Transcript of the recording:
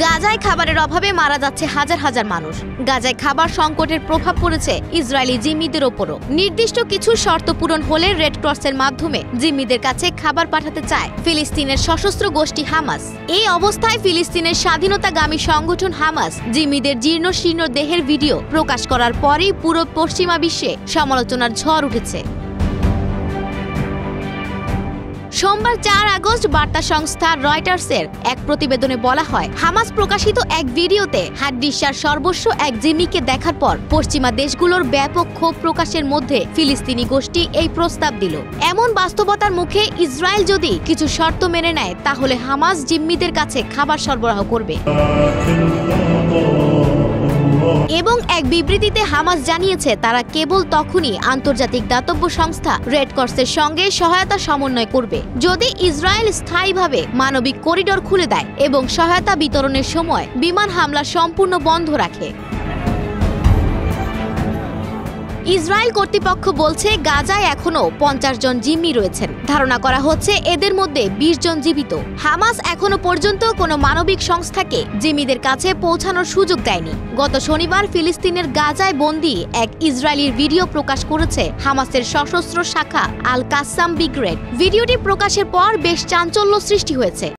গাজায় খাবারের অভাবে মারা যাচ্ছে হাজার হাজার মানুষ। গাজায় খাবার সংকটের প্রভাব পড়েছে ইসরায়েলি জিম্মিদের ওপরও। নির্দিষ্ট কিছু শর্ত পূরণ হলে রেড ক্রসের মাধ্যমে জিম্মিদের কাছে খাবার পাঠাতে চায় ফিলিস্তিনের সশস্ত্র গোষ্ঠী হামাস। এই অবস্থায় ফিলিস্তিনের স্বাধীনতাগামী সংগঠন হামাস জিম্মিদের জীর্ণ শীর্ণ দেহের ভিডিও প্রকাশ করার পরেই পুরো পশ্চিমা বিশ্বে সমালোচনার ঝড় উঠেছে। সোমবার 4 আগস্ট বার্তা সংস্থা রয়টার্সের এক প্রতিবেদনে বলা হয়, হামাস প্রকাশিত এক ভিডিওতে হাড্ডিসার সর্বস্ব এক জিম্মিকে দেখার পর পশ্চিমা দেশগুলোর ব্যাপক ক্ষোভ প্রকাশের মধ্যে ফিলিস্তিনি গোষ্ঠী এই প্রস্তাব দিল। এমন বাস্তবতার মুখে ইসরায়েল যদি কিছু শর্ত মেনে নেয়, তাহলে হামাস জিম্মিদের কাছে খাবার সরবরাহ করবে। এবং এক বিবৃতিতে হামাস জানিয়েছে, তারা কেবল তখনই আন্তর্জাতিক দাতব্য সংস্থা রেড ক্রসের সঙ্গে সহায়তা সমন্বয় করবে যদি ইসরায়েল স্থায়ীভাবে মানবিক করিডোর খুলে দেয় এবং সহায়তা বিতরণের সময় বিমান হামলা সম্পূর্ণ বন্ধ রাখে। ইসরায়েল কর্তৃপক্ষ বলছে, গাজায় এখনো 50 জন জিম্মি রয়েছেন। ধারণা করা হচ্ছে এদের মধ্যে 20 জন জীবিত। হামাস এখনো পর্যন্ত কোনো মানবিক সংস্থাকে জিম্মিদের কাছে পৌঁছানোর সুযোগ দেয়নি। গত শনিবার ফিলিস্তিনের গাজায় বন্দী এক ইসরায়েলির ভিডিও প্রকাশ করেছে হামাসের সশস্ত্র শাখা আল কাসাম ব্রিগেড। ভিডিওটি প্রকাশের পর বেশ চাঞ্চল্য সৃষ্টি হয়েছে।